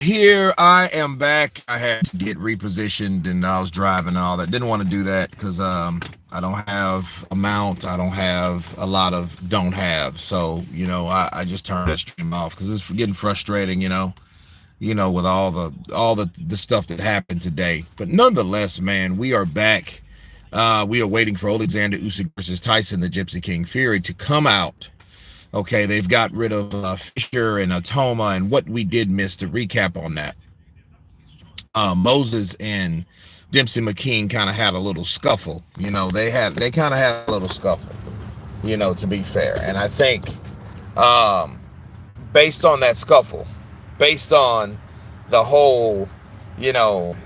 Here I am back. I had to get repositioned and I was driving and all that. Didn't want to do that because I don't have a mount. I don't have a lot of don't have. So, I just turned that stream off because it's getting frustrating, with all the stuff that happened today. But nonetheless, man, we are back. We are waiting for Oleksandr Usyk versus Tyson, the Gypsy King Fury, to come out. Okay, they've got rid of Fisher and Atoma, and what we did miss to recap on that. Moses and Dempsey McKean kind of had a little scuffle. They kind of had a little scuffle. To be fair, and I think um, based on that scuffle, based on the whole, you know,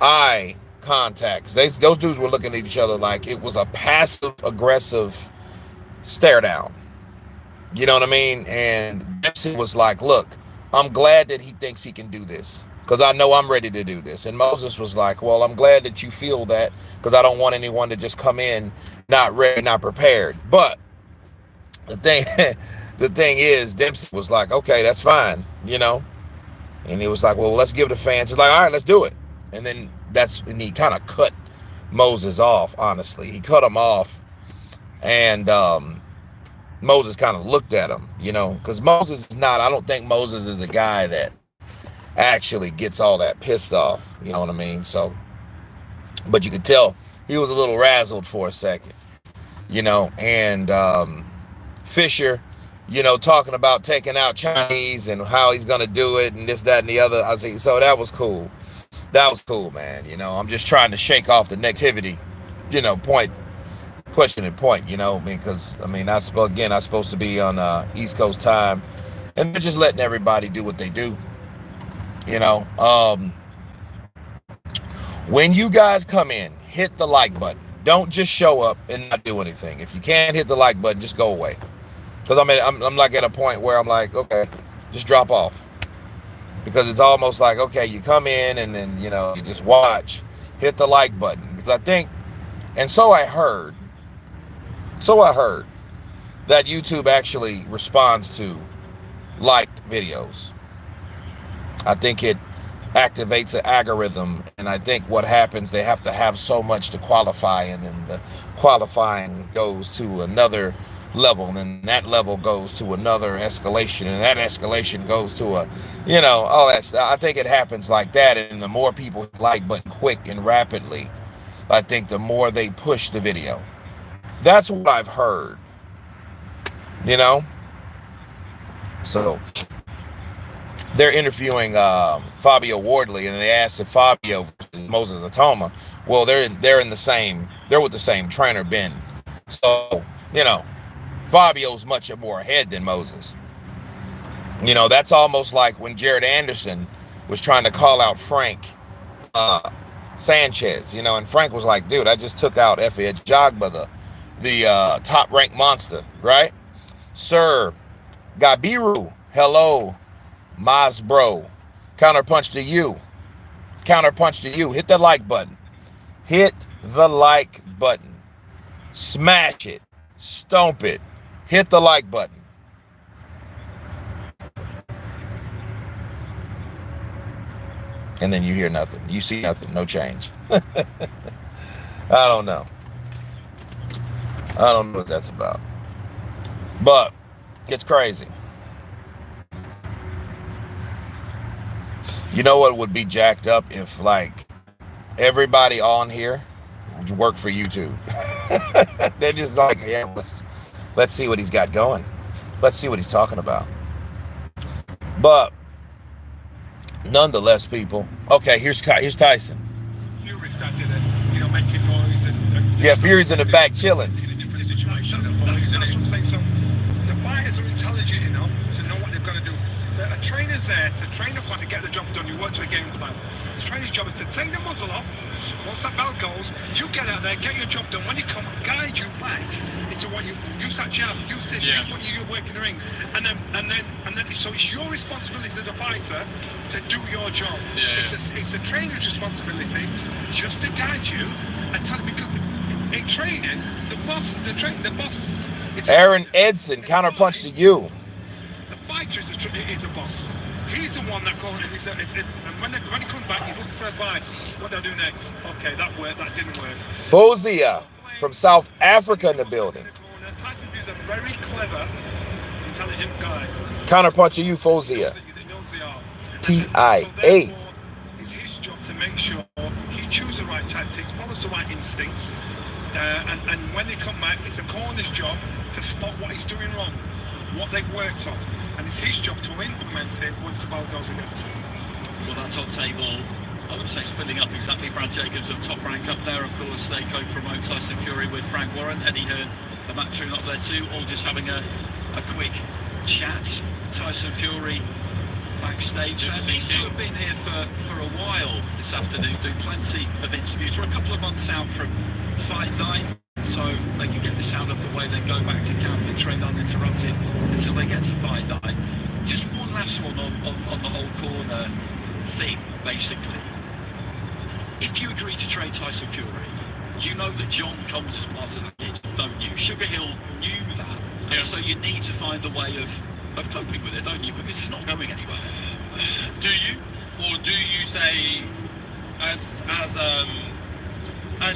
eye contact, those dudes were looking at each other like it was a passive aggressive stare down. You know what I mean? And Dempsey was like, look, I'm glad that he thinks he can do this because I know I'm ready to do this. And Moses was like, well, I'm glad that you feel that because I don't want anyone to just come in not ready, not prepared. But the thing, the thing is, Dempsey was like, okay, that's fine. And he was like, well, let's give the fans. It's like, all right, let's do it. And he kind of cut Moses off, honestly. He cut him off. And Moses kind of looked at him, because I don't think Moses is a guy that actually gets all that pissed off. You know what I mean? So, but you could tell he was a little razzled for a second, and Fisher, talking about taking out Chinese and how he's going to do it and this, that, and the other. I see. So that was cool. That was cool, man. I'm just trying to shake off the negativity, point question and point, because I'm supposed to be on East Coast time, and they're just letting everybody do what they do. When you guys come in, hit the like button. Don't just show up and not do anything. If you can't hit the like button, just go away. Because I'm like at a point where I'm like, okay, just drop off. Because it's almost like, okay, you come in and then you just watch, hit the like button. Because I think, and so I heard that YouTube actually responds to liked videos. I think it activates an algorithm, and I think what happens, they have to have so much to qualify, and then the qualifying goes to another level, and then that level goes to another escalation, and that escalation goes to all that stuff. I think it happens like that, and the more people like button quick and rapidly, I think the more they push the video. That's what I've heard, So they're interviewing Fabio Wardley, and they asked if Fabio versus Moses Atoma. Well, they're with the same trainer, Ben. So Fabio's much more ahead than Moses. That's almost like when Jared Anderson was trying to call out Frank Sanchez. And Frank was like, dude, I just took out Efe Ajagba, the top-ranked monster, right? Sir Gabiru, hello, Maz bro. Counterpunch to you. Hit the like button. Hit the like button. Smash it. Stomp it. Hit the like button. And then you hear nothing. You see nothing. No change. I don't know. I don't know what that's about. But it's crazy. You know what would be jacked up if everybody on here worked for YouTube. They're just like, yeah, let's see what he's got going. Let's see what he's talking about. But nonetheless, people. Okay, here's Tyson. Fury standing there, making noise yeah, Fury's in the back chilling. In a different situation. That's what I'm saying. So the fighters are intelligent enough to know what they've got to do. A trainer's there to train up to get the job done. You work to a game plan. The trainer's job is to take the muzzle off. Once that bell goes, you get out there, get your job done. When you come, guide you back into what you use, that jab, use this, use what you work in the ring, and then. So it's your responsibility as the fighter to do your job. It's the trainer's responsibility just to guide you and tell you, because in training, the boss. Aaron Edson, counterpunch to you. The fighter is a boss. he's the one that goes. And when he comes back, he's looking for advice. What do I do next? Okay, that worked. That didn't work. Fozia from South Africa in the building. Tyson is a very clever, intelligent guy. Counterpuncher you, Fozia. TIA. It's his job to make sure he chooses the right tactics, follows the right instincts, and when they come back, it's a corner's job to spot what he's doing wrong, what they've worked on, and it's his job to implement it once the ball goes again. Well, that top table, I would say, is filling up exactly. Brad Jacobs of Top Rank up there, of course. They co-promote Tyson Fury with Frank Warren, Eddie Hearn, the Matchroom up there too, all just having a quick chat. Tyson Fury backstage. These two have been here for a while this afternoon, doing plenty of interviews. We're a couple of months out from fight night, so they can get this out of the way, then go back to camp and train uninterrupted until they get to fight night. Just one last one on the whole corner thing, basically. If you agree to train Tyson Fury, you know that John comes as part of the kit, don't you? Sugar Hill knew that, and so you need to find a way of coping with it, don't you? Because it's not going anywhere. Do you? Or do you say, as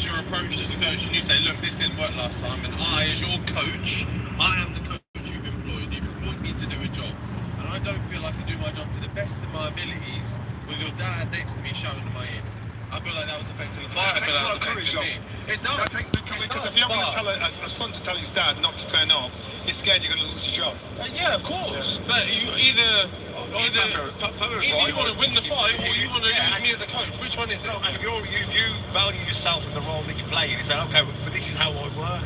your approach as a coach, and you say, look, this didn't work last time, and I, as your coach, I am the coach you've employed me to do a job, and I don't feel I can do my job to the best of my abilities with your dad next to me shouting at my ear. I feel like that was affecting the fight. I feel like that was affecting me. It does. Because if you're going to tell a son to tell his dad not to turn up, he's scared you're going to lose your job. Yeah, of course. But you either you want to win the fight or you want to use me as a coach. Which one is it? And you value yourself and the role that you play, and you say, okay, but this is how I work.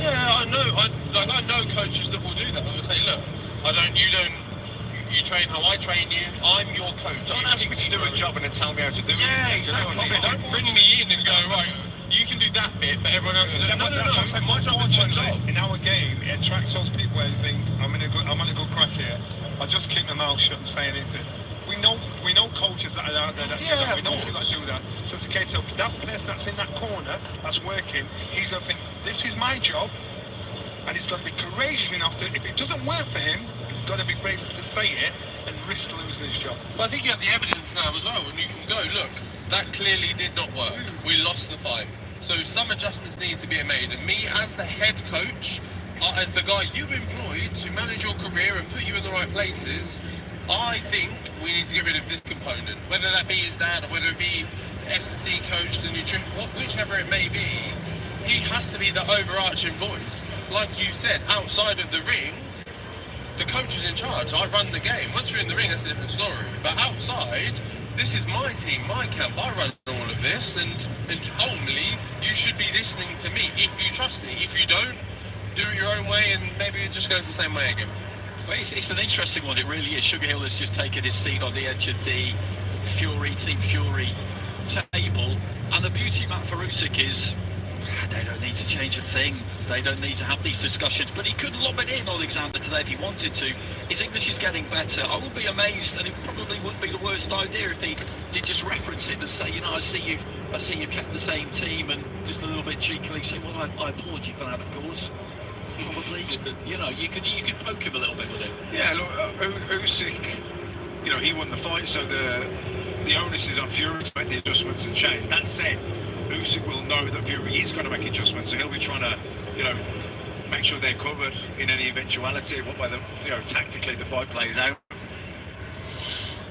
Yeah, I know. I know coaches that will do that. They'll say, look, you train how I train you. I'm your coach. Don't ask me to do a job and then tell me how to do it. Yeah, exactly. Don't bring me in and go, right, you can do that bit, but everyone else is doing no. My job is my job. In our game, it attracts those people where they think, I'm on a good crack here. I'll just keep my mouth shut and say anything. We know coaches that are out there that do that. We know people that do that. So it's a case of that person that's in that corner, that's working, he's going to think, this is my job. And he's got to be courageous enough to, if it doesn't work for him, he's got to be brave enough to say it and risk losing his job. But I think you have the evidence now as well, and you can go, look, that clearly did not work. We lost the fight. So some adjustments need to be made. And me, as the head coach, as the guy you employed to manage your career and put you in the right places, I think we need to get rid of this component. Whether that be his dad or whether it be the S&C coach, the nutrition, whichever it may be, he has to be the overarching voice. Like you said, outside of the ring, the coach is in charge. I run the game. Once you're in the ring, that's a different story. But outside, this is my team, my camp. I run all of this, and ultimately, you should be listening to me if you trust me. If you don't, do it your own way, and maybe it just goes the same way again. Well, it's an interesting one. It really is. Sugar Hill has just taken his seat on the edge of the Team Fury table, and the beauty, Matt, for Usyk is, they don't need to change a thing. They don't need to have these discussions. But he could lob it in, Oleksandr, today if he wanted to. His English is getting better. I would be amazed, and it probably wouldn't be the worst idea if he did just reference it and say, you know, I see you've kept the same team, and just a little bit cheekily say, well, I applaud you for that, of course. Probably, you know, you can poke him a little bit with it. Yeah, look, Usyk, you know, he won the fight, so the onus is on Fury to make the adjustments and change. That said, Usyk will know that Fury is going to make adjustments, so he'll be trying to, you know, make sure they're covered in any eventuality, whether, you know, tactically the fight plays out.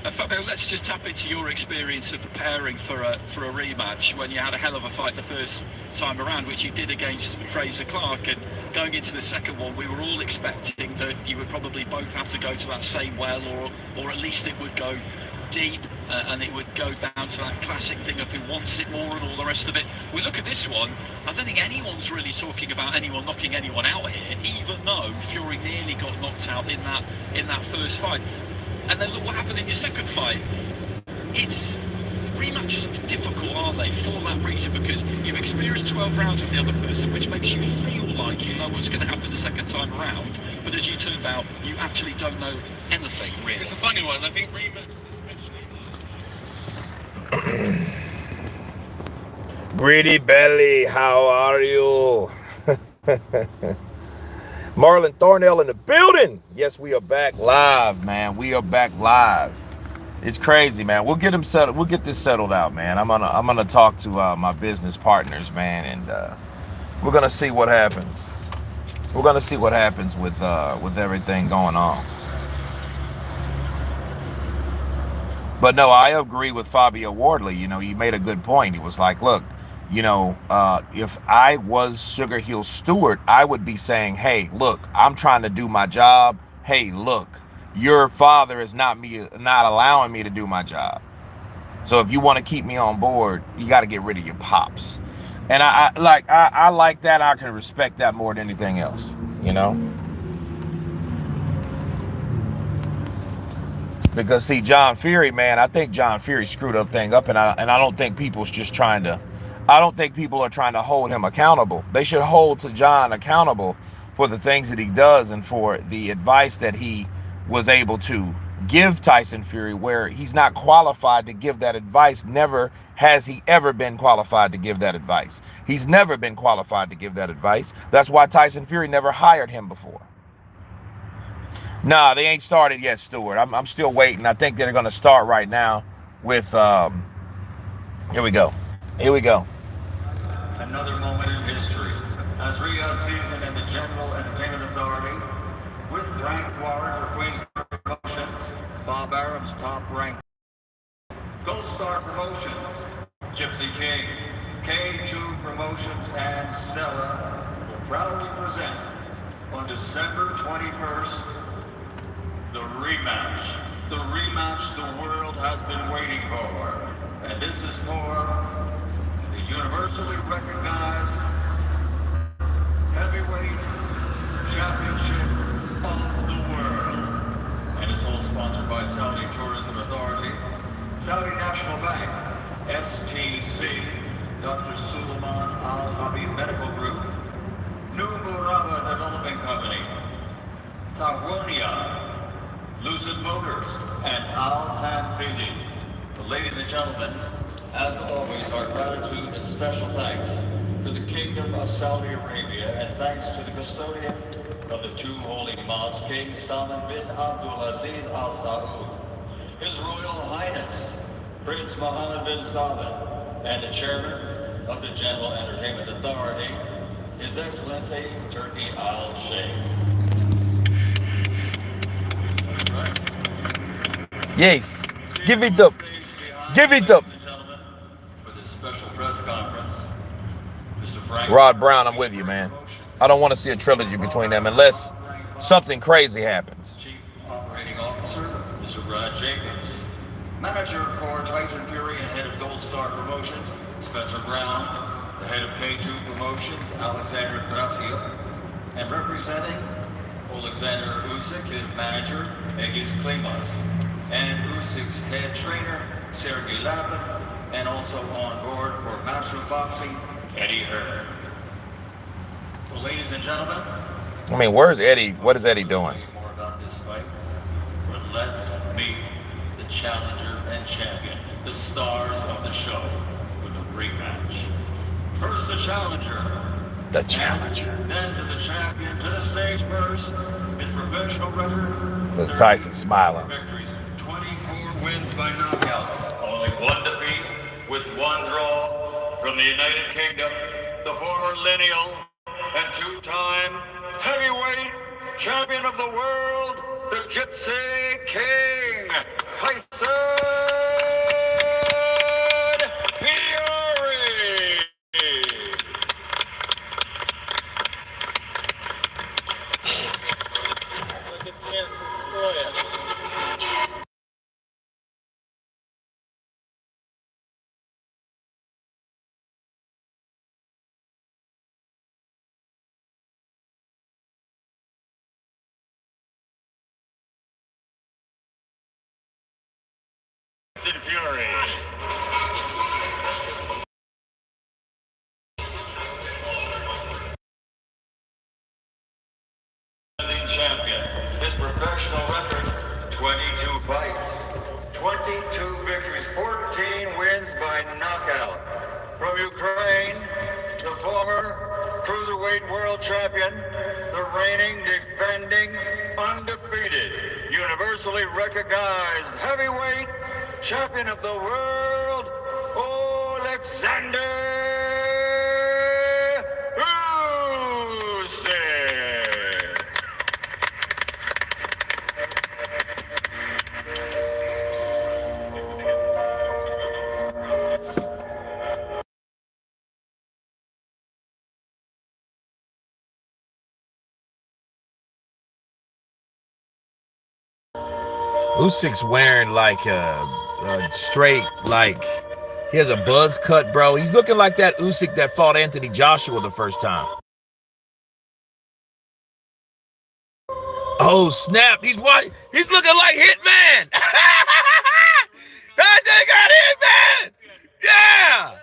Fabio, let's just tap into your experience of preparing for a rematch when you had a hell of a fight the first time around, which you did against Fraser Clark, and going into the second one, we were all expecting that you would probably both have to go to that same well, or at least it would go deep, and it would go down to that classic thing of who wants it more and all the rest of it. We look at this one, I don't think anyone's really talking about anyone knocking anyone out here, even though Fury nearly got knocked out in that first fight. And then look what happened in your second fight. It's rematches are difficult, aren't they, for that reason, because you've experienced 12 rounds with the other person, which makes you feel like you know what's going to happen the second time around. But as you turned out, you actually don't know anything, really. It's a funny one. I think rematches especially. Greedy Belly, how are you? Marlon Thornell in the building. Yes, we are back live, man. We are back live. It's crazy, man. We'll get him settled. We'll get this settled out, man. I'm gonna talk to my business partners, man, and we're gonna see what happens. We're gonna see what happens with everything going on. But no, I agree with Fabio Wardley. You know, he made a good point. He was like, look, you know, if I was Sugar Hill Stewart, I would be saying, hey, look, I'm trying to do my job. Hey, look, your father is not allowing me to do my job. So if you want to keep me on board, you got to get rid of your pops. And I like that. I can respect that more than anything else, you know? Because see, John Fury, man, I think John Fury screwed up thing up, and I don't think people's just trying to, I don't think people are trying to hold him accountable. They should hold to John accountable for the things that he does and for the advice that he was able to give Tyson Fury, where he's not qualified to give that advice. Never has he ever been qualified to give that advice. He's never been qualified to give that advice. That's why Tyson Fury never hired him before. Nah, they ain't started yet, Stuart. I'm still waiting. I think they're going to start right now with, here we go. Here we go. Another moment in history as Riyadh season and the General Entertainment Authority with Frank Warren for Queensberry Promotions, Bob Arab's top rank, Gold Star Promotions, Gypsy King, K2 Promotions, and Stella will proudly present on December 21st the rematch the world has been waiting for, and this is for the universally recognized heavyweight championship of the world. And it's all sponsored by Saudi Tourism Authority, Saudi National Bank, STC, Dr. Suleiman Al Habib Medical Group, New Muraba Development Company, Tahronia, Lucid Motors, and Al Tanfidi. Ladies and gentlemen, as always, our gratitude and special thanks to the Kingdom of Saudi Arabia, and thanks to the custodian of the two holy mosques, King Salman bin Abdulaziz Al Saud, His Royal Highness Prince Mohammed bin Salman, and the chairman of the General Entertainment Authority, His Excellency Turki Al Sheikh. Yes. Give it up. Give it up. For this special press conference, Mr. Frank Rod Brown, I'm with you, man. I don't want to see a trilogy between them unless something crazy happens. Chief Operating Officer, Mr. Brad Jacobs. Manager for Tyson Fury and head of Gold Star Promotions, Spencer Brown. The head of K2 Promotions, Oleksandr Krasiev. And representing Oleksandr Usyk, his manager, Egis Klimas. And Usyk's head trainer, Sergey Lapin, and also on board for Matchroom Boxing, Eddie Hearn. Well, ladies and gentlemen, I mean, where's Eddie? What is Eddie doing? More about this fight, but let's meet the challenger and champion, the stars of the show, with a rematch. First, the challenger. The challenger. Then to the champion, to the stage first, his professional record. Look, Tyson smiling. Victories, 24 wins by knockout. Only one defeat with one draw from the United Kingdom. The former lineal and two-time heavyweight champion of the world, the Gypsy King, Tyson Fury. Tyson Fury. Champion. His professional record, 22 fights, 22 victories, 14 wins by knockout. From Ukraine, the former cruiserweight world champion, the reigning, defending, undefeated, universally recognized heavyweight champion of the world, Oleksandr Usyk. Usyk's wearing like a straight, like, he has a buzz cut, bro. He's looking like that Usyk that fought Anthony Joshua the first time. Oh, snap. He's looking like Hitman. That thing got Hitman. Yeah.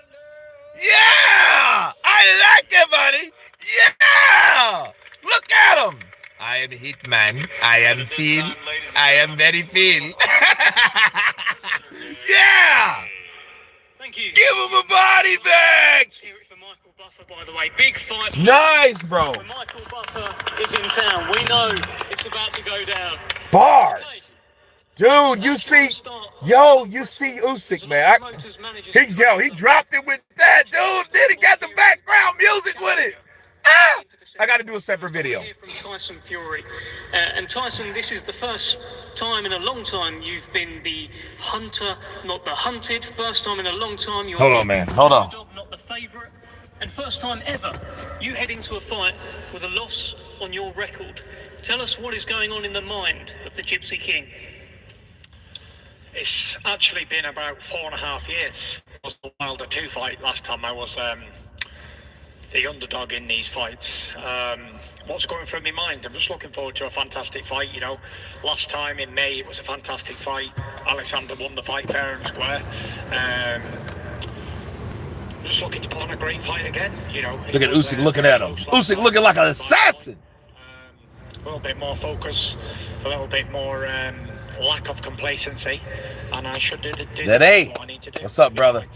Yeah. I like it, buddy. Yeah. Look at him. I am Hitman. I am Phil. I am very Phil. Yeah. Thank you. Give him a body bag. Hear it for Michael Buffer, by the way. Big fight. Nice, bro. When Michael Buffer is in town, we know it's about to go down. Bars. Dude, you see Usyk, man. He dropped it with that, dude. Then he got the background music with it. Ah! I got to do a separate video. From Tyson Fury. And Tyson, this is the first time in a long time you've been the hunter, not the hunted. First time in a long time you're... Hold on, man. Hold on. Not the favourite. And first time ever you head into a fight with a loss on your record. Tell us what is going on in the mind of the Gypsy King. It's actually been about 4.5 years. It was the Wilder 2 fight last time I was the underdog in these fights. What's going through my mind? I'm just looking forward to a fantastic fight. You know, last time in May it was a fantastic fight. Oleksandr won the fight fair and square. Just looking to put on a great fight again. You know, look at Usyk looking at him. Usyk looking like an assassin. A little bit more focus, a little bit more lack of complacency, and I should do that. Hey, what I need to do. What's up, brother?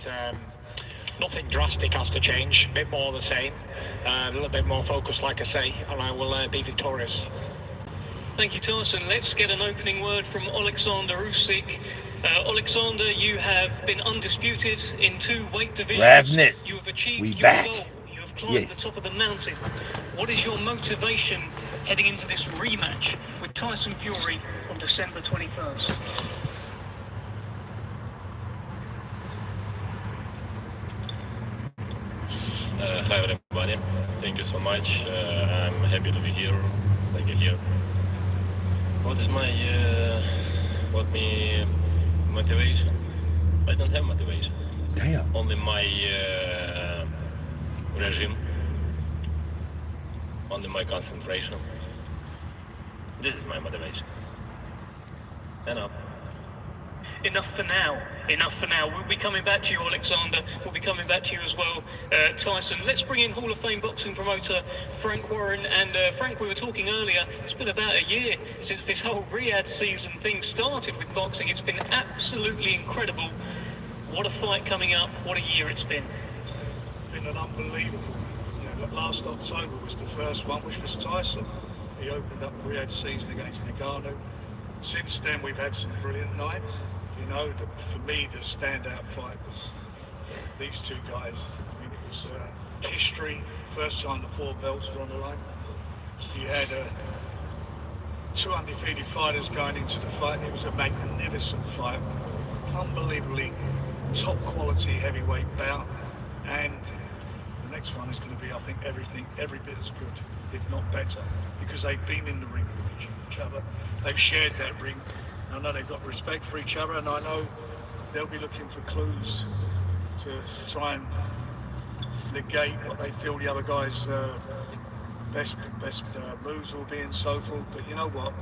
Nothing drastic has to change. A bit more the same. A little bit more focus, like I say, and I will be victorious. Thank you, Tyson. Let's get an opening word from Oleksandr Usyk. Oleksandr, you have been undisputed in 2 weight divisions. You have achieved your goal. You have climbed the top of the mountain. What is your motivation heading into this rematch with Tyson Fury on December 21st? Hi everybody, thank you so much. I'm happy to be here. Thank you here. What is my motivation? I don't have motivation. Damn. Only my regime. Only my concentration. This is my motivation. Enough. Enough for now. Enough for now. We'll be coming back to you, Oleksandr. We'll be coming back to you as well, Tyson. Let's bring in Hall of Fame boxing promoter Frank Warren. And Frank, we were talking earlier, it's been about a year since this whole Riyadh season thing started with boxing. It's been absolutely incredible. What a fight coming up. What a year it's been. It's been an unbelievable. You know, last October was the first one, which was Tyson. He opened up the Riyadh season against Ngannou. Since then, we've had some brilliant nights. You know, for me, the standout fight was these 2 guys. I mean, it was history. First time the 4 belts were on the line. You had 2 undefeated fighters going into the fight. It was a magnificent fight. Unbelievably top quality heavyweight bout. And the next one is going to be, I think, every bit as good, if not better, because they've been in the ring with each other. They've shared that ring. I know they've got respect for each other, and I know they'll be looking for clues to try and negate what they feel the other guy's best moves will be and so forth. But you know what?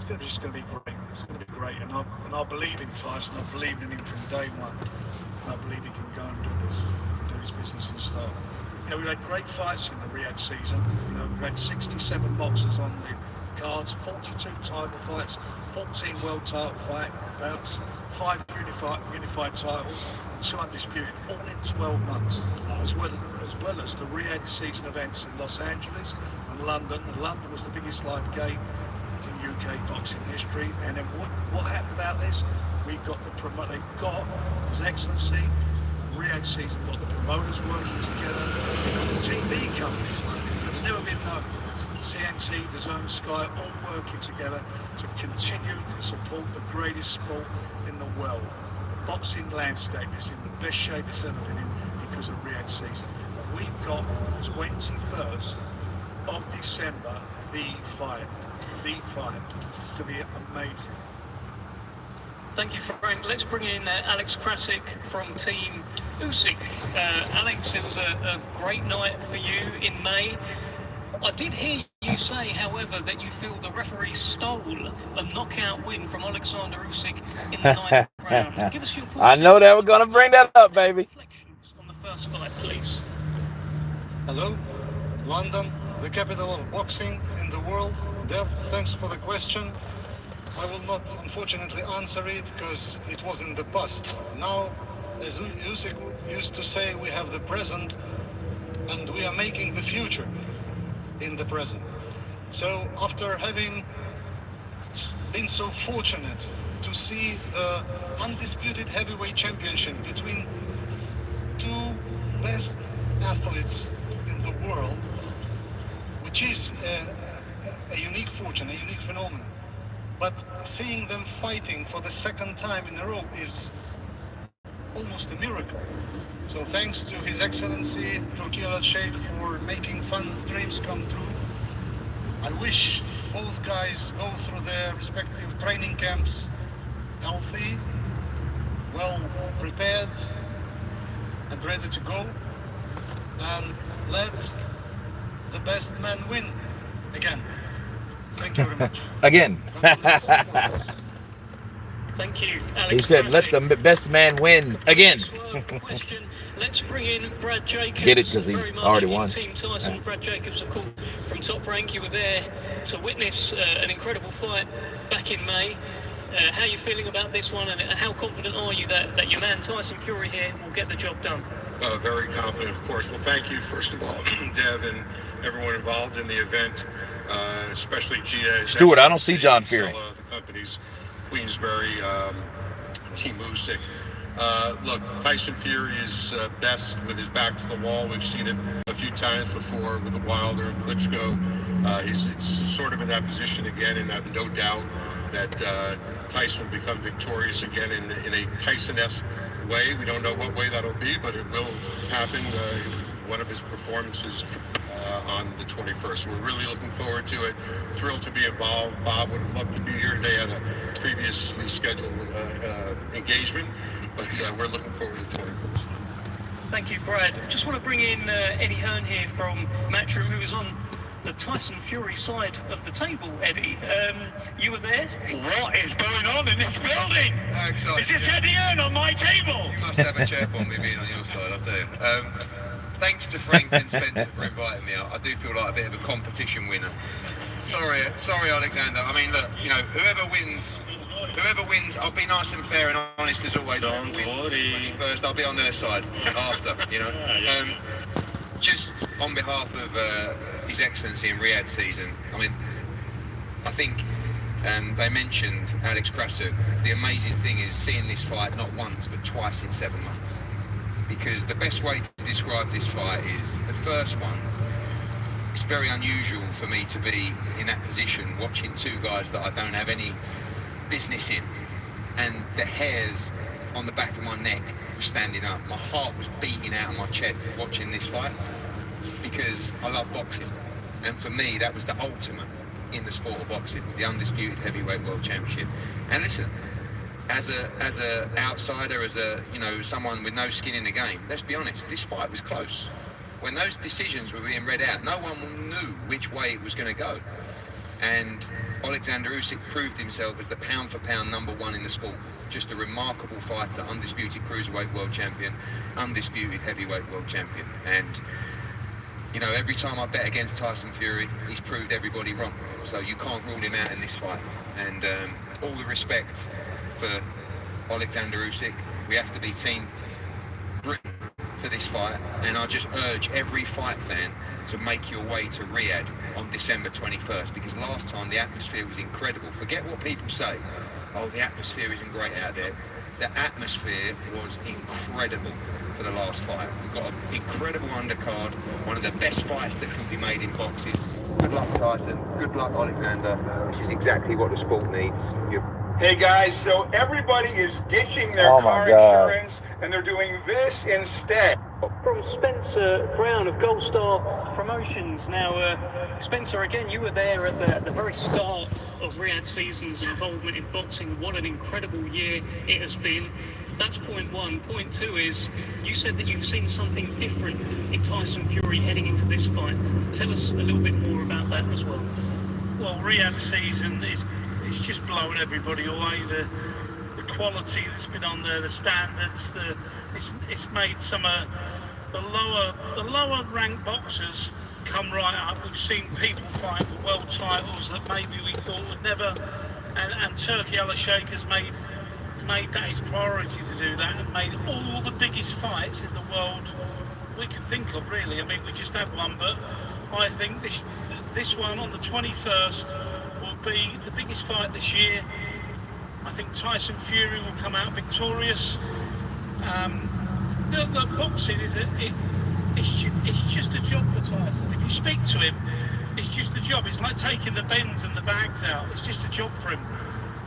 It's just going to be great. It's going to be great, and I believe in Tyson. I believe in him from day one, and I believe he can go and do his business in style. You know, we've had great fights in the Riyadh season. You know, we've had 67 boxers on the cards, 42 title fights, 14 world title bouts, 5 unified titles, and 2 undisputed, all in 12 months, as well as the Riyadh season events in Los Angeles and London. And London was the biggest live gate in UK boxing history. And then what happened about this? We got the promoter, they got His Excellency, Riyadh season, got the promoters working together, they got the TV companies working. It's never been known. TNT, DAZN, Sky, all working together to continue to support the greatest sport in the world. The boxing landscape is in the best shape it's ever been in because of Riyadh season. And we've got 21st of December, the fight. To be amazing. Thank you, Frank. Let's bring in Alex Krasik from Team Usyk. Alex, it was a great night for you in May. I did hear you say, however, that you feel the referee stole a knockout win from Oleksandr Usyk in the 9th round. Give us your thoughts. I know that we're going to bring that up, baby. Reflections on the first fight, please. Hello, London, the capital of boxing in the world. Dev, thanks for the question. I will not, unfortunately, answer it because it was in the past. Now, as Usyk used to say, we have the present and we are making the future in the present. So after having been so fortunate to see the undisputed heavyweight championship between two best athletes in the world, which is a unique fortune, a unique phenomenon. But seeing them fighting for the second time in a row is almost a miracle. So thanks to His Excellency Turki Al-Sheikh for making fans' dreams come true. I wish both guys go through their respective training camps healthy, well prepared and ready to go, and let the best man win again. Thank you very much. Again. Thank you, Alex. He said, let the best man win again. Let's bring in Brad Jacobs. Get it, because he already won. Team Tyson. Brad Jacobs, of course, from Top Rank. You were there to witness an incredible fight back in May. How are you feeling about this one, and how confident are you that your man Tyson Fury here will get the job done? Very confident, of course. Well, thank you, first of all, Dev, and everyone involved in the event, especially GA. Stuart, I don't see John Fury. The companies, Queensberry, Team Usyk. Look, Tyson Fury is best with his back to the wall. We've seen it a few times before with the Wilder and Klitschko. He's sort of in that position again, and I have no doubt that Tyson will become victorious again in a Tyson-esque way. We don't know what way that'll be, but it will happen. One of his performances on the 21st. We're really looking forward to it. Thrilled to be involved. Bob would have loved to be here today at a previously scheduled engagement, but we're looking forward to it. Thank you, Brad. Just want to bring in Eddie Hearn here from Matchroom, who is on the Tyson Fury side of the table. Eddie, you were there? What is going on in this building? How exciting. Is this Eddie Hearn on my table? You must have a chair for me being on your side, I'll tell you. Thanks to Frank and Spencer for inviting me out. I do feel like a bit of a competition winner. Sorry, Alexander. I mean, look, you know, whoever wins, I'll be nice and fair and honest as always. Don't worry. First, I'll be on their side after, you know. Just on behalf of His Excellency and Riyadh season, I mean, I think they mentioned Alex Krasik. The amazing thing is seeing this fight not once but twice in 7 months. Because the best way to describe this fight is the first one. It's very unusual for me to be in that position watching two guys that I don't have any business in, and the hairs on the back of my neck were standing up. My heart was beating out of my chest watching this fight because I love boxing, and for me that was the ultimate in the sport of boxing, the undisputed heavyweight world championship. And listen, as a outsider, as a, you know, someone with no skin in the game, let's be honest, this fight was close. When those decisions were being read out, no one knew which way it was going to go. And Oleksandr Usyk proved himself as the pound for pound #1 in the sport. Just a remarkable fighter, undisputed cruiserweight world champion, undisputed heavyweight world champion. And you know, every time I bet against Tyson Fury, he's proved everybody wrong. So you can't rule him out in this fight. And all the respect for Oleksandr Usyk. We have to be Team Britain for this fight, and I just urge every fight fan to make your way to Riyadh on December 21st, because last time the atmosphere was incredible. Forget what people say, oh, the atmosphere isn't great out there. The atmosphere was incredible for the last fight. We've got an incredible undercard, one of the best fights that could be made in boxing. Good luck, Tyson. Good luck, Oleksandr. This is exactly what the sport needs. Hey guys, so everybody is ditching their car insurance and they're doing this instead. From Spencer Brown of Gold Star Promotions. Now, Spencer, again, you were there at the very start of Riyadh season's involvement in boxing. What an incredible year it has been. That's point one. Point two is, you said that you've seen something different in Tyson Fury heading into this fight. Tell us a little bit more about that as well. Well, Riyadh season is just blowing everybody away. The quality that's been on there, the standards, it's made some of the lower ranked boxers come right up. We've seen people fight for world titles that maybe we thought would never, and Turkey Al-Sheikh has made that his priority to do that, and made all the biggest fights in the world we could think of, really. I mean, we just had one, but I think this one on the 21st will be the biggest fight this year. I think Tyson Fury will come out victorious. The boxing it's just a job for Tyson. If you speak to him, it's just a job. It's like taking the bends and the bags out. It's just a job for him.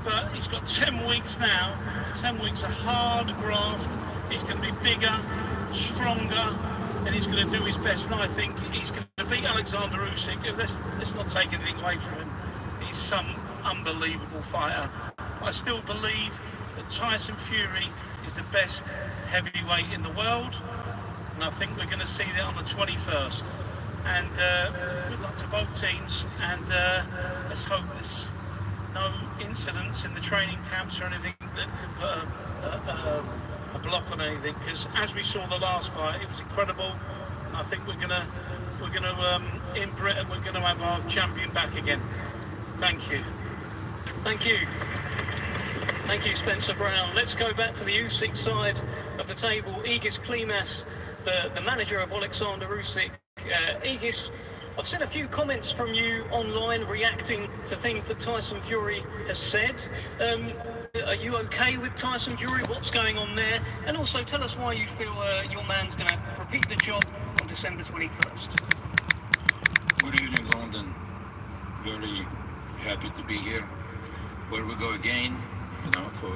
But he's got 10 weeks now. 10 weeks of hard graft. He's going to be bigger, stronger, and he's going to do his best. And I think he's going to beat Oleksandr Usyk. Let's not take anything away from him. He's some unbelievable fighter. I still believe that Tyson Fury is the best heavyweight in the world, and I think we're going to see that on the 21st. And good luck to both teams, and let's hope there's no incidents in the training camps or anything that could put a block on anything, because as we saw the last fight, it was incredible, and I think we're going to in Britain, we're going to have our champion back again. Thank you. Thank you. Thank you, Spencer Brown. Let's go back to the Usyk side of the table. Egis Klimas, the manager of Oleksandr Usyk. Egis, I've seen a few comments from you online reacting to things that Tyson Fury has said. Are you okay with Tyson Fury? What's going on there? And also tell us why you feel your man's going to repeat the job on December 21st. Good evening, London. Very happy to be here. Where we go again, for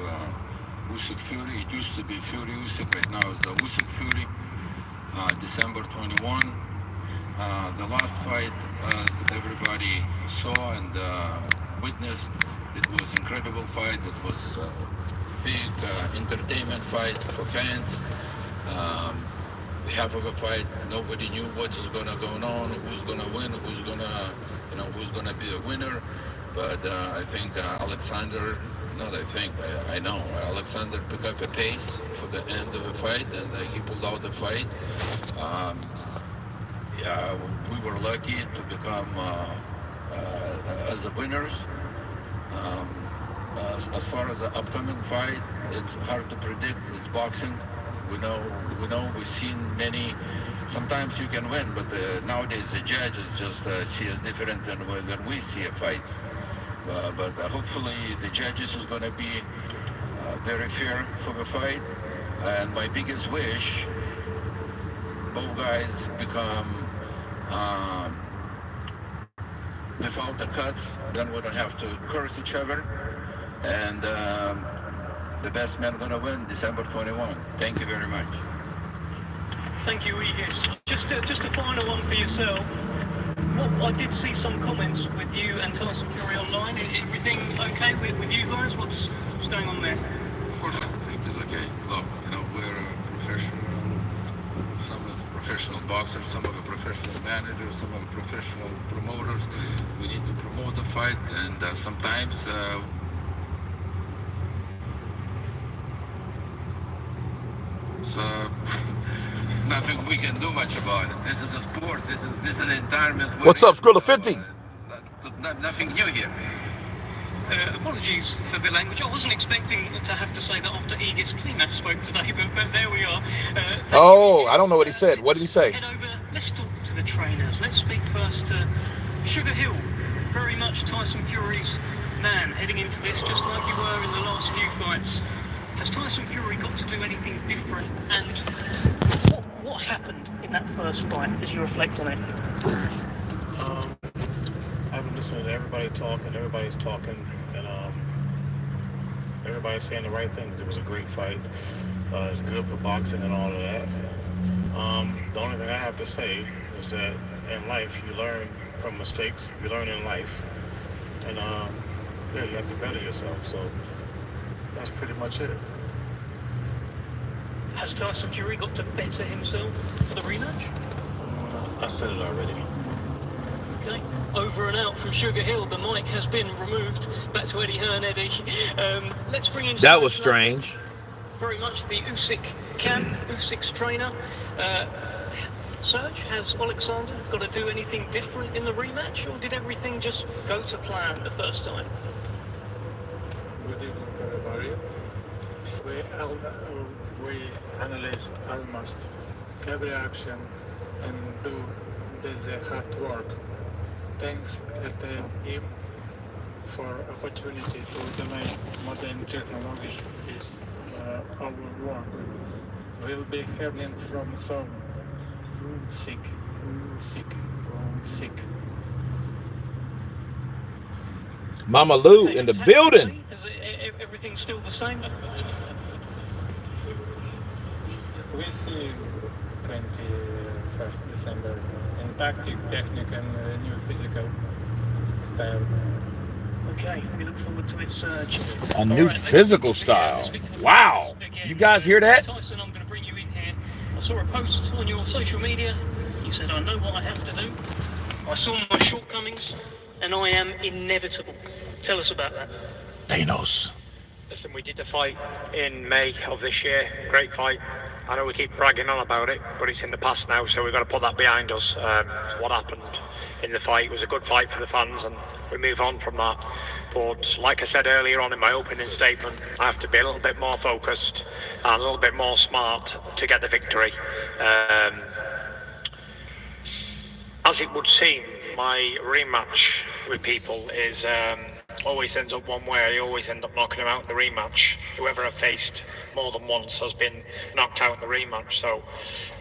Usyk Fury. It used to be Fury-Usyk, right now it's the Usyk Fury. December 21. The last fight, as everybody saw and witnessed, it was an incredible fight. It was a big entertainment fight for fans. Half of a fight, nobody knew what is going to go on, who's going to win, who's going to be a winner. But I think Oleksandr, I know Oleksandr took up a pace for the end of the fight, and he pulled out the fight. We were lucky to become as the winners. As far as the upcoming fight, it's hard to predict. It's boxing. We know. We've seen many. Sometimes you can win, but nowadays the judges just see us different than when we see a fight. But hopefully the judges is going to be very fair for the fight. And my biggest wish, both guys become without the cuts, then we don't have to curse each other. And the best man going to win December 21. Thank you very much. Thank you, Egis. Just a final one for yourself. I did see some comments with you and Tyson Fury online. Everything okay with you guys? What's going on there? Of course, I think it's okay. Look, we're a professional. Some of the professional boxers, some of the professional managers, some of the professional promoters. We need to promote the fight, and sometimes. So nothing we can do much about it. This is a sport. This is an environment. What's up, Skrilla 50? Nothing new here. Apologies for the language. I wasn't expecting to have to say that after Aegis Klimas spoke today, but there we are. Oh, I don't know what he said. What did he say? Head over. Let's talk to the trainers. Let's speak first to Sugar Hill. Very much Tyson Fury's man heading into this, just like you were in the last few fights. Has Tyson Fury got to do anything different? And what happened in that first fight as you reflect on it? I've been listening to everybody talk, and everybody's talking, and everybody's saying the right things. It was a great fight. It's good for boxing and all of that. The only thing I have to say is that in life, you learn from mistakes. You learn in life. And, yeah, you have to better yourself. So that's pretty much it. Has Tyson Fury got to better himself for the rematch? I said it already. Okay, over and out from Sugar Hill. The mic has been removed. Back to Eddie Hearn. Eddie, let's bring in... That was strange. Very much the Usyk camp, Usyk's trainer. Serge, has Oleksandr got to do anything different in the rematch, or did everything just go to plan the first time? Good evening, everybody. We analyze almost every action and do the hard work. Thanks at the team for opportunity to utilize modern technology is our work. We'll be hearing from some sick. Mama Lou in the building. Is everything still the same? We see 21st December in tactic, technique, and new physical style. Okay, we look forward to it, Serge. A new physical style. Wow. You guys hear that? Tyson, I'm going to bring you in here. I saw a post on your social media. You said, I know what I have to do. I saw my shortcomings, and I am inevitable. Tell us about that. Thanos. Listen, we did the fight in May of this year. Great fight. I know we keep bragging on about it, but it's in the past now, so we've got to put that behind us. What happened in the fight was a good fight for the fans, and we move on from that. But like I said earlier on in my opening statement, I have to be a little bit more focused and a little bit more smart to get the victory. As it would seem, my rematch with people is always ends up one way. I always end up knocking them out in the rematch. Whoever I've faced more than once has been knocked out in the rematch. So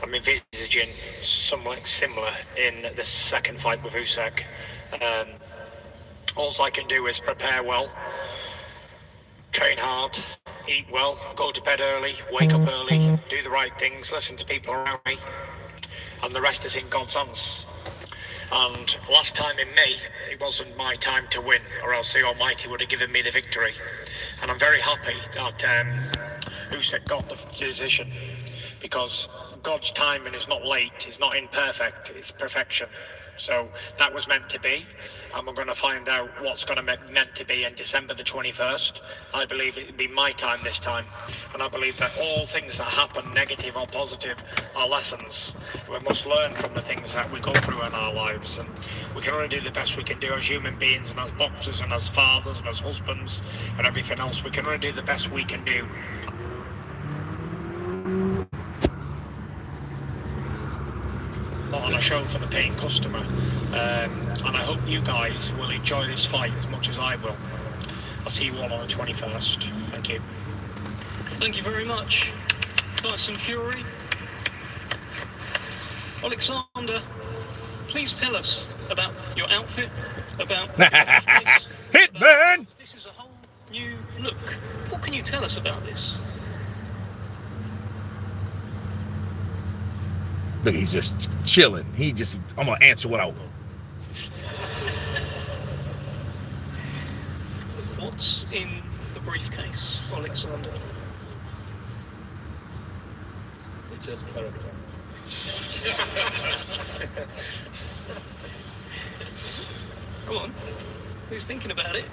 I'm envisaging something similar in the second fight with Usyk. All I can do is prepare well, train hard, eat well, go to bed early, wake up early, do the right things, listen to people around me, and the rest is in God's hands. And last time in May, it wasn't my time to win, or else the Almighty would have given me the victory. And I'm very happy that Usyk got the decision, because God's timing is not late, it's not imperfect, it's perfection. So that was meant to be, and we're going to find out what's going to be meant to be in December the 21st. I believe it will be my time this time, and I believe that all things that happen, negative or positive, are lessons. We must learn from the things that we go through in our lives, and we can only do the best we can do as human beings, and as boxers, and as fathers, and as husbands, and everything else. We can only do the best we can do. Not on a show for the paying customer, and I hope you guys will enjoy this fight as much as I will. I'll see you all on the 21st. Thank you. Thank you very much, Tyson Fury. Oleksandr, please tell us about your outfit, about Hitman. This is a whole new look. What can you tell us about this? Look, he's just chilling. I'm going to answer what I want. What's in the briefcase, Oleksandr? It's just character. Go on. Who's thinking about it?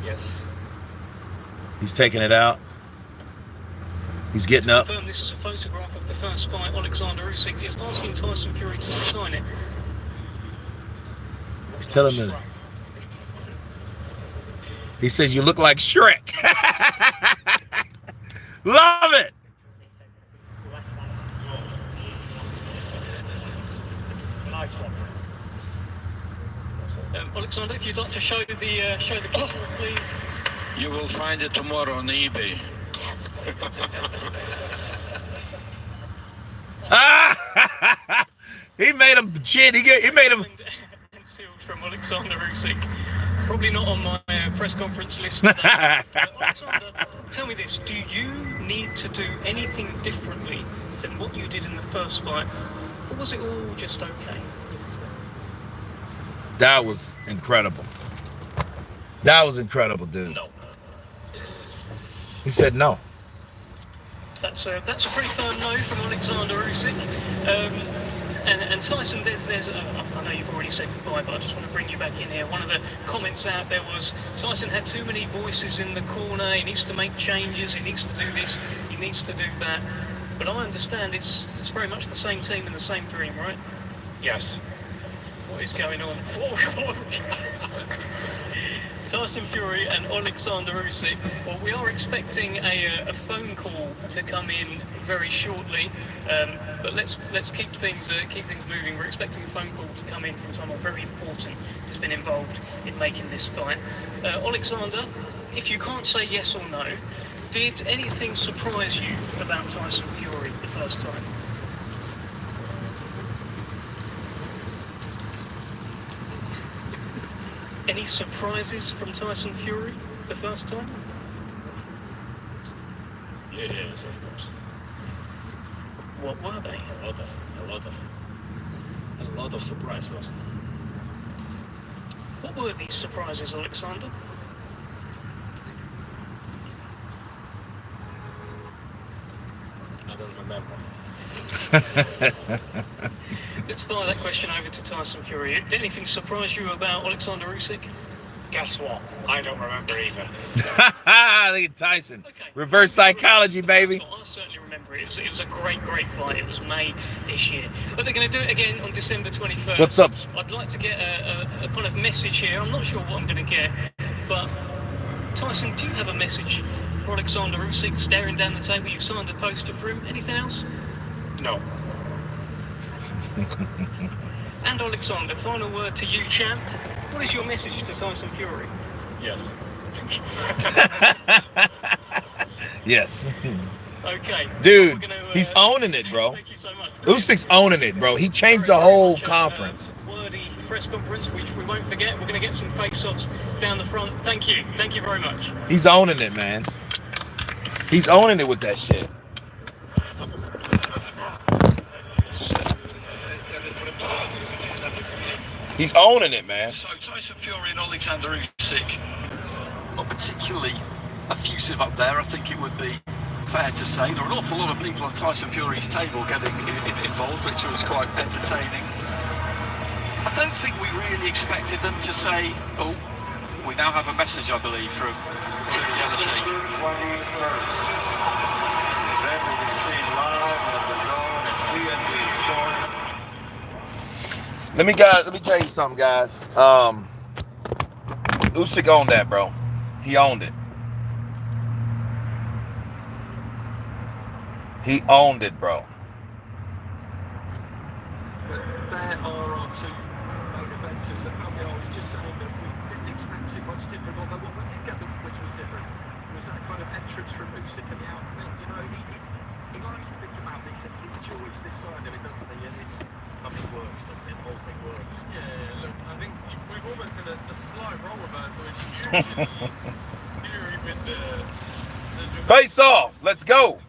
Yes. He's taking it out. He's getting up. Confirm this is a photograph of the first fight. Oleksandr Usyk is asking Tyson Fury to sign it. He's telling me. He says, you look like Shrek. Love it. Nice one. Oleksandr, if you'd like to show the picture, please. You will find it tomorrow on eBay. He made him chin. He made him. And sealed from Oleksandr Usyk. Probably not on my press conference list today. Oleksandr, tell me this: do you need to do anything differently than what you did in the first fight, or was it all just okay? That was incredible. That was incredible, dude. No. He said no. That's a pretty firm no from Oleksandr Usyk. And Tyson, there's I know you've already said goodbye, but I just want to bring you back in here. One of the comments out there was Tyson had too many voices in the corner. He needs to make changes. He needs to do this. He needs to do that. But I understand it's very much the same team and the same dream, right? Yes. What is going on? Tyson Fury and Oleksandr Usyk. Well, we are expecting a phone call to come in very shortly, but let's keep things moving. We're expecting a phone call to come in from someone very important who's been involved in making this fight. Oleksandr, if you can't say yes or no, did anything surprise you about Tyson Fury the first time? Any surprises from Tyson Fury the first time? Yes, of course. What were they? A lot of surprise was. What were these surprises, Oleksandr? I don't remember. Let's fire that question over to Tyson Fury. Did anything surprise you about Oleksandr Usyk? Guess what? I don't remember either. Look at Tyson. Okay. Reverse psychology, baby. I certainly remember it. It was a great fight. It was May this year. But they're going to do it again on December 21st. What's up? I'd like to get a kind of message here. I'm not sure what I'm going to get. But Tyson, do you have a message for Oleksandr Usyk staring down the table? You've signed a poster for him. Anything else? No. And Oleksandr, final word to you, champ. What is your message to Tyson Fury? Yes. Yes. Okay. Dude, he's owning it, bro. Thank you so much. Usyk's owning it, bro. He changed the whole conference. Wordy press conference, which we won't forget. We're going to get some face-offs down the front. Thank you. Thank you very much. He's owning it, man. He's owning it with that shit. He's owning it, man. So Tyson Fury and Oleksandr Usyk, not particularly effusive up there, I think it would be fair to say. There are an awful lot of people at Tyson Fury's table getting involved, which was quite entertaining. I don't think we really expected them to say, oh, we now have a message, I believe, from Tony Sheikh. Let me tell you something, guys. Usyk owned that, bro. He owned it. He owned it, bro. But there are our two events. As Fabio was just saying that we didn't expect too much different, although what we did get, which was different, was that kind of entrance from Usyk in the outfit. You know, he likes to think about this. He enjoys this side of it, doesn't he? And it's, I mean, it works, doesn't it? The whole thing works. Yeah, look, I think we've almost had a slight role reversal. It's usually Fury with the Face off. Let's go.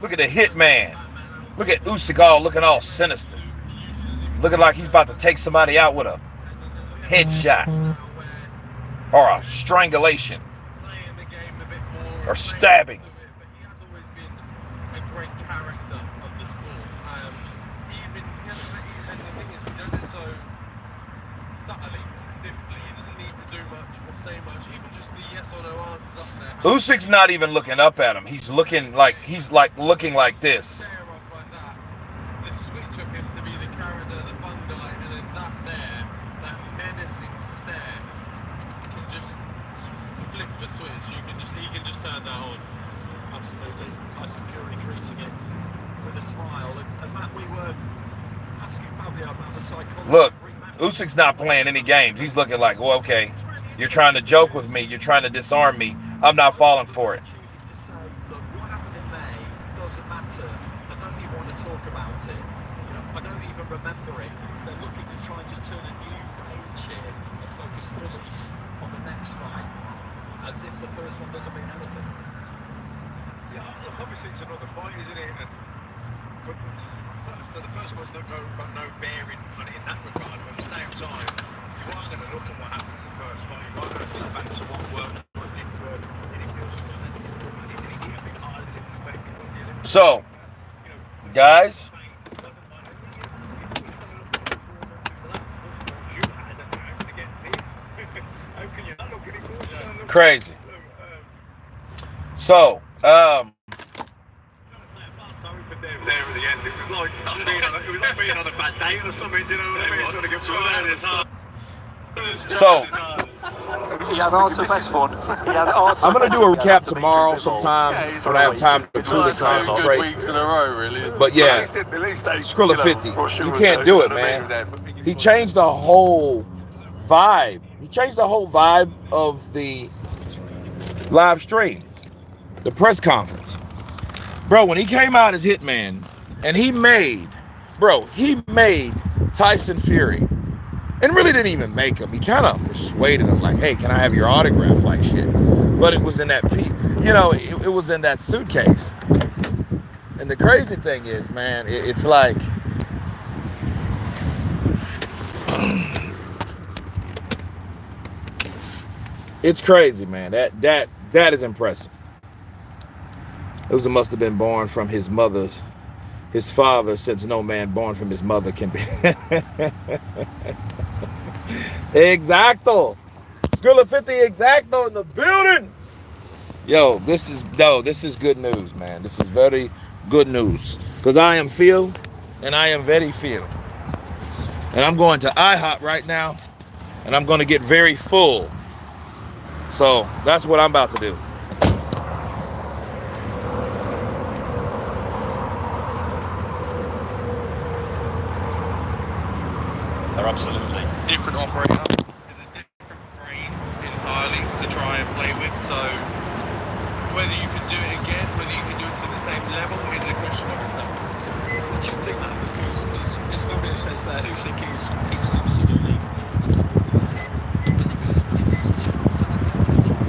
Look at the hitman. Look at Usyk looking all sinister. Looking like he's about to take somebody out with a headshot. Or a strangulation. Or stabbing. But he has always been a great character of the sport. And the thing is, he does it so subtly, simply. He doesn't need to do much or say much. Even just the yes or no answers up there. Usyk's not even looking up at him. He's looking like looking like this. Stare off like that. The switch of him to be the character, the fun guy, and then that menacing stare can just flip the switch. He can just turn that on. Absolutely. Tyson Fury greeting it with a smile. And Matt, we were asking Fabio about the psychology. Look, Usyk's not playing any games. He's looking like, well, okay, you're trying to joke with me. You're trying to disarm me. I'm not falling for it. Choosing to say, look, what happened in May doesn't matter. I don't even want to talk about it. You know, I don't even remember it. They're looking to try and just turn a new page here and focus fully on the next fight, as if the first one doesn't mean anything. Yeah, look, obviously it's another fight, isn't it? But the first one's got no bearing on it in that regard. But at the same time, you are going to look at what happened in the first fight. You are going to think back to what worked, what didn't work. Did it feel strong? Did it get a bit harder than expected? So, guys, crazy. So, sorry for them there at the end. It was like being on a bad day or something. You know what I mean? Trying to get through that. So, Yeah, that's the best one. I'm going to do a recap tomorrow sometime when I have time to truly concentrate. Weeks in a row, really. But yeah, Skrilla 50. You can't do it, man. He changed the whole vibe. He changed the whole vibe of the live stream, the press conference. Bro, when he came out as Hitman, and he made Tyson Fury, and really didn't even make him. He kind of persuaded him, like, hey, can I have your autograph, like shit. But it was in that, it was in that suitcase. And the crazy thing is, man, it's like, it's crazy, man. That is impressive. It must have been born from his father, since no man born from his mother can be. Exacto. Skrilla 50 exacto in the building. Yo, this is good news, man. This is very good news. Because I am Phil, and I am very Phil. And I'm going to IHOP right now, and I'm going to get very full. So that's what I'm about to do. They're absolutely Different operator. There's a different brain entirely to try and play with. So whether you can do it again, whether you can do it to the same level, is a question of itself. What do you think that? Because as Fabio says there, Usyk he's an absolutely top fighter. And it was a split decision. It was an temptation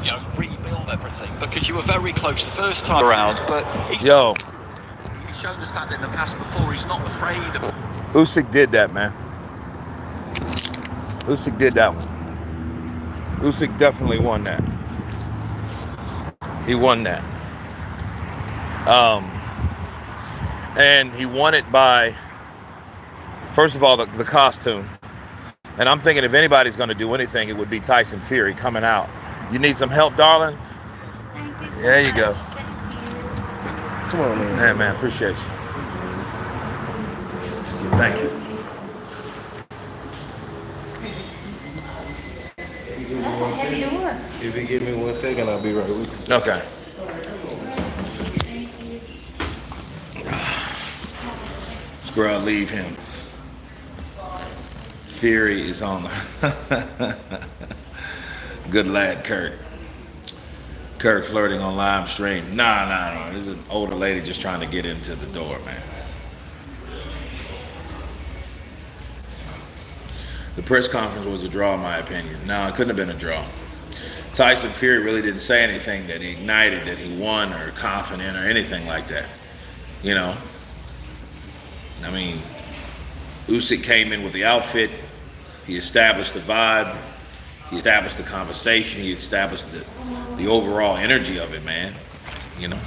to rebuild everything, because you were very close the first time around. But he's shown us that in the past before. He's not afraid of it. Usyk did that, man. Usyk did that one. Usyk definitely won that. He won that. And he won it by, first of all, the costume. And I'm thinking if anybody's going to do anything, it would be Tyson Fury coming out. You need some help, darling? There you go. Come on, man. Yeah, man, appreciate you. Thank you. If you give me 1 second, I'll be right with you. Okay. Bro, leave him. Fury is on the good lad, Kurt. Kurt flirting on live stream. Nah. This is an older lady just trying to get into the door, man. The press conference was a draw, in my opinion. No, it couldn't have been a draw. Tyson Fury really didn't say anything that he ignited, that he won or confident or anything like that. You know? I mean, Usyk came in with the outfit. He established the vibe. He established the conversation. He established the overall energy of it, man. You know?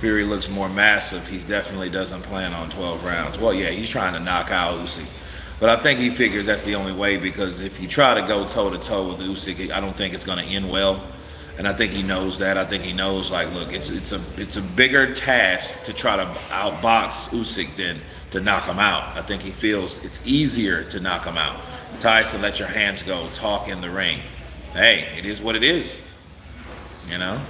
Fury looks more massive, he definitely doesn't plan on 12 rounds. Well, yeah, he's trying to knock out Usyk. But I think he figures that's the only way, because if you try to go toe-to-toe with Usyk, I don't think it's going to end well. And I think he knows that. I think he knows, like, look, it's a bigger task to try to outbox Usyk than to knock him out. I think he feels it's easier to knock him out. Tyson, let your hands go, talk in the ring. Hey, it is what it is, you know?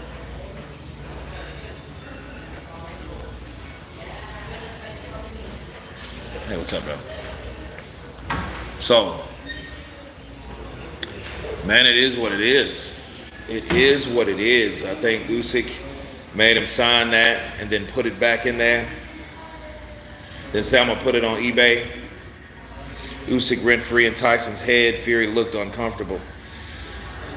Hey, what's up, bro? So, man, it is what it is. It is what it is. I think Usyk made him sign that and then put it back in there. Then say, I'm going to put it on eBay. Usyk rent-free in Tyson's head. Fury looked uncomfortable.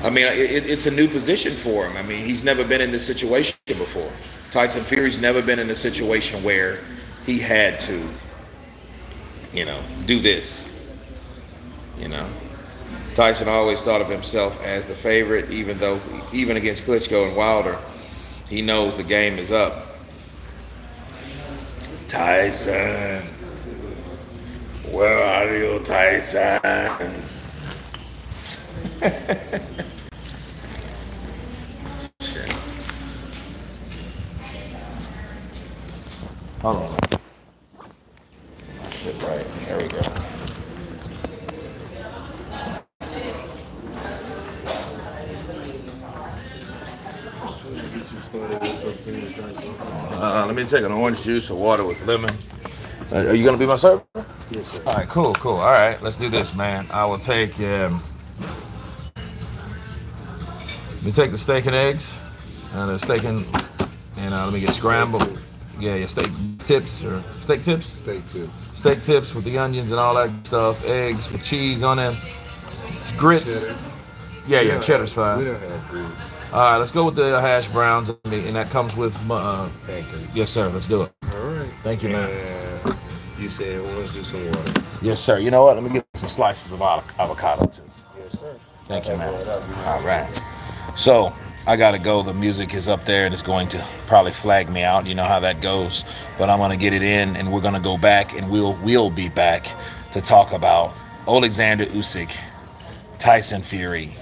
I mean, it's a new position for him. I mean, he's never been in this situation before. Tyson Fury's never been in a situation where he had to, you know, do this. You know, Tyson always thought of himself as the favorite, even against Klitschko and Wilder, he knows the game is up. Tyson, where are you, Tyson? Shit. Hold on. Shit, right. There we go. Let me take an orange juice or water with lemon. Are you gonna be my server? Yes, sir. All right, cool. All right, let's do this, man. I will take. Let me take the steak and eggs, the steak and let me get scrambled. Yeah, steak tips or steak tips. Steak tips with the onions and all that stuff. Eggs with cheese on them. Grits. Cheddar. Yeah, cheddar's fine. We don't have grits. All right, let's go with the hash browns, and that comes with pancakes. Yes, sir. Let's do it. All right. Thank you, man. You said orange juice and water. Yes, sir. You know what? Let me get some slices of avocado too. Yes, sir. Thank you, man. All right. So I gotta go. The music is up there, and it's going to probably flag me out. You know how that goes. But I'm gonna get it in, and we're gonna go back, and we'll be back to talk about Oleksandr Usyk, Tyson Fury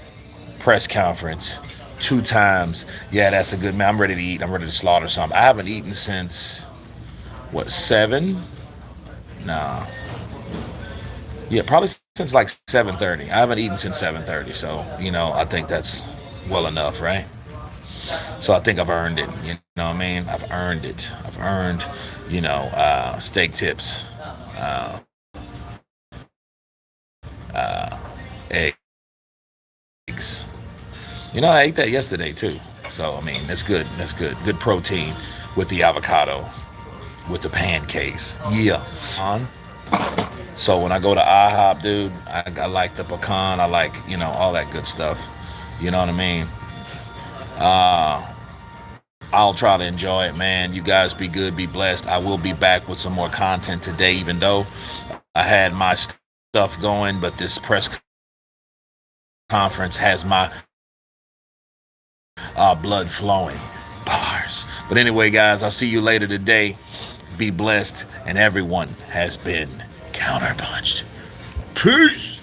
press conference. 2 times. Yeah, that's a good man. I'm ready to eat. I'm ready to slaughter something. I haven't eaten since, 7? Nah. Yeah, probably since like 7:30. I haven't eaten since 7:30. So, you know, I think that's well enough, right? So I think I've earned it. You know what I mean? I've earned it. I've earned, steak tips, eggs. You know, I ate that yesterday too. So, I mean, that's good. That's good. Good protein with the avocado, with the pancakes. Yeah. So when I go to IHOP, dude, I like the pecan. I like, all that good stuff. You know what I mean? I'll try to enjoy it, man. You guys be good, be blessed. I will be back with some more content today, even though I had my stuff going, but this press conference has my blood flowing. Bars. But anyway, guys, I'll see you later today. Be blessed, and everyone has been counterpunched. Peace.